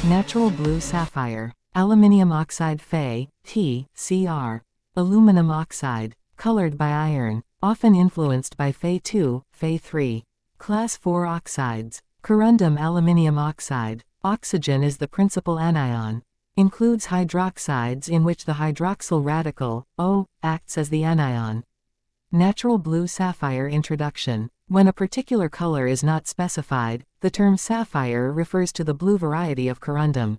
Natural Blue Sapphire. Aluminium oxide Fe, Tcr. Aluminum oxide. Colored by iron. Often influenced by Fe2, Fe3. Class 4 oxides. Corundum aluminium oxide. Oxygen is the principal anion. Includes hydroxides in which the hydroxyl radical, O, acts as the anion. Natural Blue Sapphire introduction. When a particular color is not specified, the term sapphire refers to the blue variety of corundum.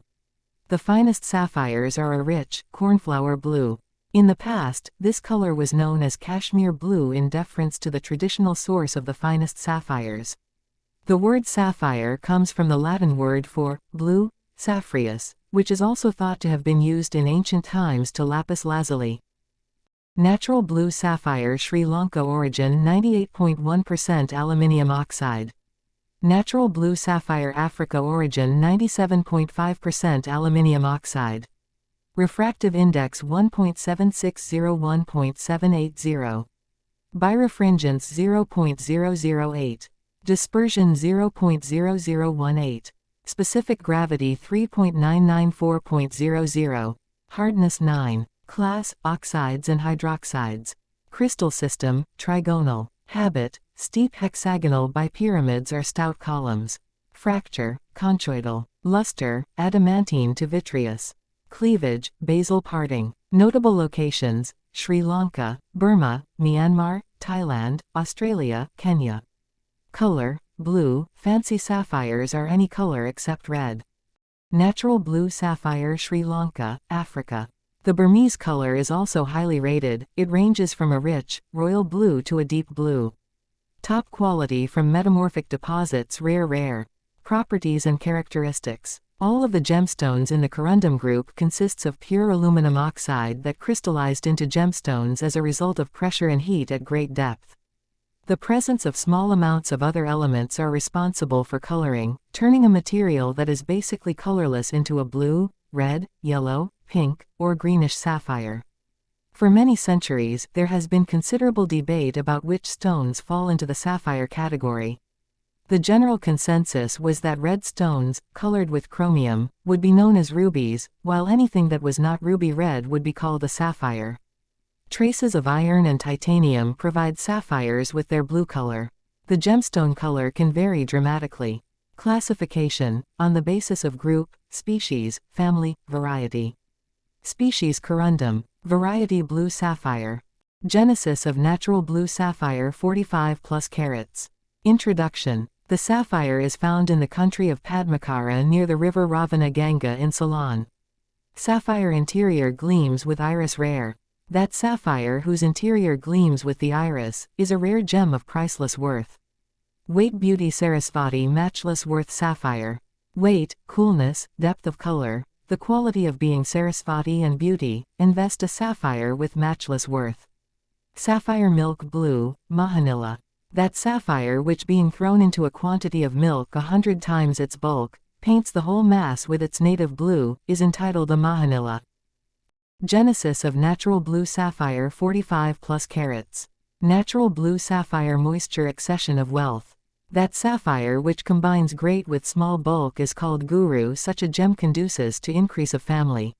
The finest sapphires are a rich, cornflower blue. In the past, this color was known as cashmere blue in deference to the traditional source of the finest sapphires. The word sapphire comes from the Latin word for blue, sapphirus, which is also thought to have been used in ancient times to lapis lazuli. Natural Blue Sapphire Sri Lanka origin 98.1% aluminium oxide. Natural Blue Sapphire Africa origin 97.5% aluminium oxide. Refractive index 1.7601.780. Birefringence 0.008. Dispersion 0.0018. Specific gravity 3.994.00. Hardness 9. Class, oxides and hydroxides. Crystal system, trigonal. Habit, steep hexagonal bipyramids or stout columns. Fracture, conchoidal. Luster, adamantine to vitreous. Cleavage, basal parting. Notable locations, Sri Lanka, Burma, Myanmar, Thailand, Australia, Kenya. Color, blue. Fancy sapphires are any color except red. Natural Blue Sapphire Sri Lanka, Africa. The Burmese color is also highly rated. It ranges from a rich, royal blue to a deep blue. Top quality from metamorphic deposits rare. Properties and characteristics. All of the gemstones in the corundum group consists of pure aluminum oxide that crystallized into gemstones as a result of pressure and heat at great depth. The presence of small amounts of other elements are responsible for coloring, turning a material that is basically colorless into a blue, red, yellow, pink, or greenish sapphire. For many centuries, there has been considerable debate about which stones fall into the sapphire category. The general consensus was that red stones, colored with chromium, would be known as rubies, while anything that was not ruby red would be called a sapphire. Traces of iron and titanium provide sapphires with their blue color. The gemstone color can vary dramatically. Classification, on the basis of group, species, family, variety. Species corundum, variety blue sapphire. Genesis of natural blue sapphire 45 plus carats. Introduction. The sapphire is found in the country of Padmakara near the river Ravana Ganga in Ceylon. Sapphire interior gleams with iris rare. That sapphire whose interior gleams with the iris, is a rare gem of priceless worth. Weight Beauty Sarasvati Matchless Worth Sapphire. Weight, coolness, depth of color, the quality of being Sarasvati and beauty, invest a sapphire with matchless worth. Sapphire Milk Blue, Mahanila. That sapphire which being thrown into a quantity of milk 100 times its bulk, paints the whole mass with its native blue, is entitled a Mahanila. Genesis of natural blue sapphire 45 plus carats. Natural blue sapphire moisture accession of wealth. That sapphire which combines great with small bulk is called guru. Such a gem conduces to increase of family.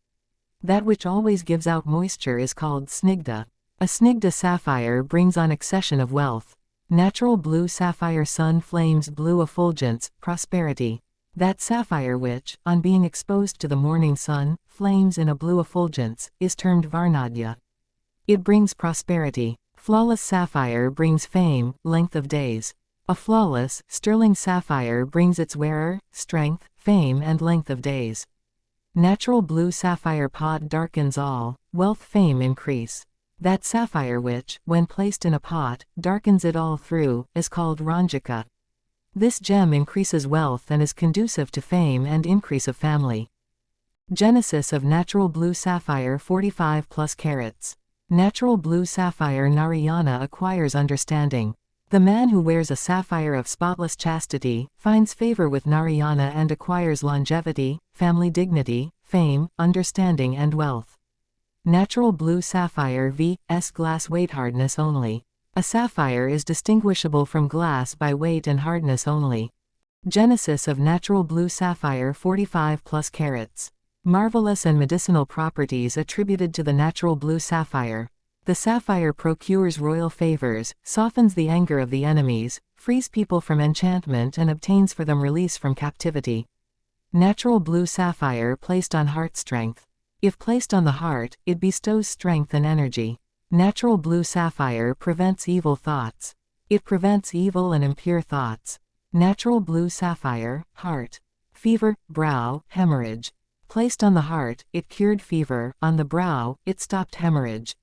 That which always gives out moisture is called snigdha. A snigdha sapphire brings on accession of wealth. Natural blue sapphire sun flames blue effulgence, prosperity. That sapphire which, on being exposed to the morning sun, flames in a blue effulgence, is termed varnadya. It brings prosperity. Flawless sapphire brings fame, length of days. A flawless, sterling sapphire brings its wearer, strength, fame and length of days. Natural blue sapphire pot darkens all, wealth fame increase. That sapphire which, when placed in a pot, darkens it all through, is called ranjika. This gem increases wealth and is conducive to fame and increase of family. Genesis of natural blue sapphire 45 plus carats. Natural blue sapphire Narayana acquires understanding. The man who wears a sapphire of spotless chastity, finds favor with Narayana and acquires longevity, family dignity, fame, understanding and wealth. Natural blue sapphire v.s. glass weight hardness only. A sapphire is distinguishable from glass by weight and hardness only. Genesis of natural blue sapphire 45 plus carats. Marvelous and medicinal properties attributed to the natural blue sapphire. The sapphire procures royal favors, softens the anger of the enemies, frees people from enchantment and obtains for them release from captivity. Natural blue sapphire placed on heart strength. If placed on the heart, it bestows strength and energy. Natural blue sapphire prevents evil thoughts. It prevents evil and impure thoughts. Natural blue sapphire, heart. Fever, brow, hemorrhage. Placed on the heart, it cured fever, on the brow, it stopped hemorrhage.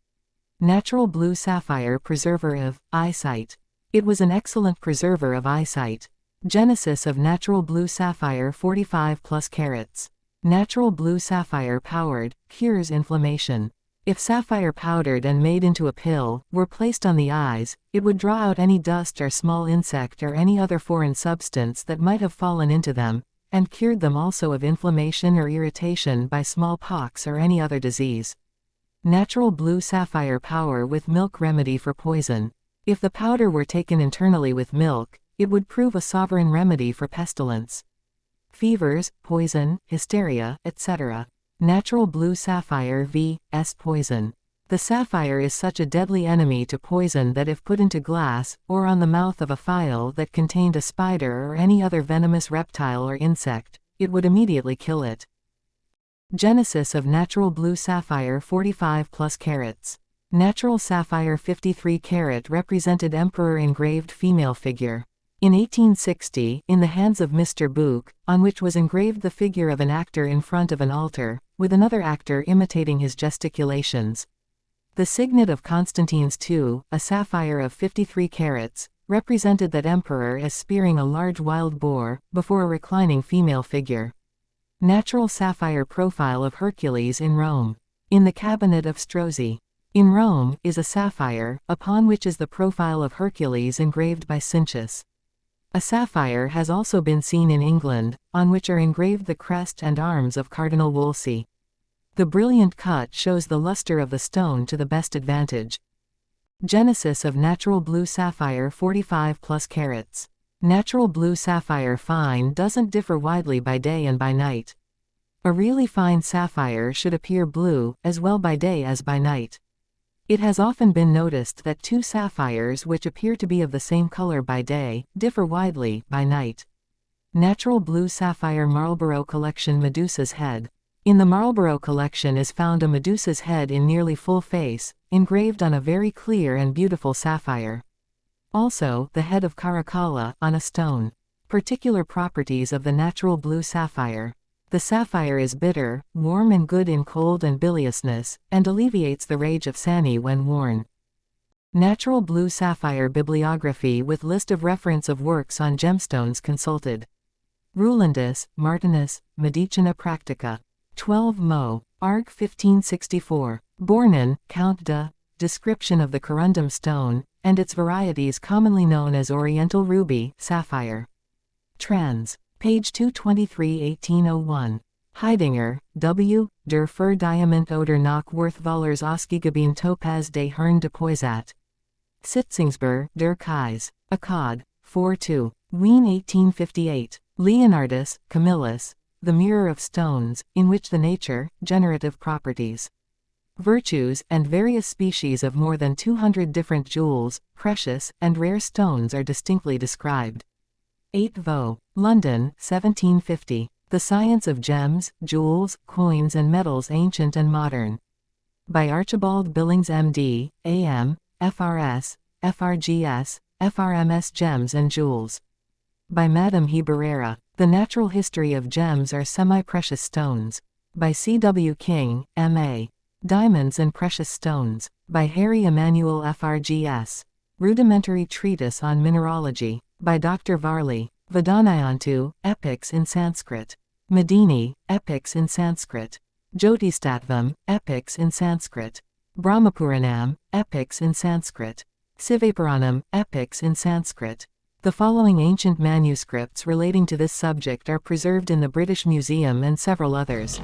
Natural blue sapphire preserver of eyesight. It was an excellent preserver of eyesight. Genesis of natural blue sapphire 45 plus carats. Natural blue sapphire powered, cures inflammation. If sapphire powdered and made into a pill were placed on the eyes, it would draw out any dust or small insect or any other foreign substance that might have fallen into them, and cured them also of inflammation or irritation by smallpox or any other disease. Natural blue sapphire power with milk remedy for poison. If the powder were taken internally with milk, it would prove a sovereign remedy for pestilence, fevers, poison, hysteria, etc. Natural blue sapphire vs. poison. The sapphire is such a deadly enemy to poison that if put into glass, or on the mouth of a phial that contained a spider or any other venomous reptile or insect, it would immediately kill it. Genesis of natural blue sapphire 45 plus carats. Natural sapphire 53 carat represented emperor engraved female figure. In 1860, in the hands of Mr. Book, on which was engraved the figure of an actor in front of an altar, with another actor imitating his gesticulations. The signet of Constantine's II, a sapphire of 53 carats, represented that emperor as spearing a large wild boar, before a reclining female figure. Natural sapphire profile of Hercules in Rome. In the cabinet of Strozzi. In Rome, is a sapphire, upon which is the profile of Hercules engraved by Cincius. A sapphire has also been seen in England, on which are engraved the crest and arms of Cardinal Wolsey. The brilliant cut shows the luster of the stone to the best advantage. Genesis of natural blue sapphire 45 plus carats. Natural blue sapphire fine doesn't differ widely by day and by night. A really fine sapphire should appear blue, as well by day as by night. It has often been noticed that two sapphires which appear to be of the same color by day, differ widely by night. Natural blue sapphire Marlborough collection Medusa's head. In the Marlborough collection is found a Medusa's head in nearly full face, engraved on a very clear and beautiful sapphire. Also, the head of Caracalla, on a stone. Particular properties of the natural blue sapphire. The sapphire is bitter, warm and good in cold and biliousness, and alleviates the rage of Sani when worn. Natural blue sapphire bibliography with list of reference of works on gemstones consulted. Rulandus, Martinus, Medicina Practica. 12 Mo. Arg 1564. Bornin, Count de. Description of the corundum stone, and its varieties commonly known as Oriental ruby, sapphire. Trans. Page 223 1801. Heidinger, W., Der für Diamant oder nach Worthwallers Ausgegeben Topaz des Herrn de Poisat. Sitzingsber, Der Kais. Akkad. 4-2. Wien 1858. Leonardus, Camillus. The Mirror of Stones, in which the nature, generative properties, virtues, and various species of more than 200 different jewels, precious, and rare stones are distinctly described. 8 Vaux. London, 1750. The Science of Gems, Jewels, Coins and Metals Ancient and Modern. By Archibald Billings M.D., A.M., F.R.S., F.R.G.S., F.R.M.S. Gems and Jewels. By Madame Hiberera. The Natural History of Gems are Semi-Precious Stones. By C.W. King, M.A. Diamonds and Precious Stones. By Harry Emanuel F.R.G.S. Rudimentary Treatise on Mineralogy. By Dr. Varley. Vedanayantu, Epics in Sanskrit. Medini, Epics in Sanskrit. Jyotistatvam, Epics in Sanskrit. Brahmapuranam, Epics in Sanskrit. Sivapuranam, Epics in Sanskrit. The following ancient manuscripts relating to this subject are preserved in the British Museum and several others.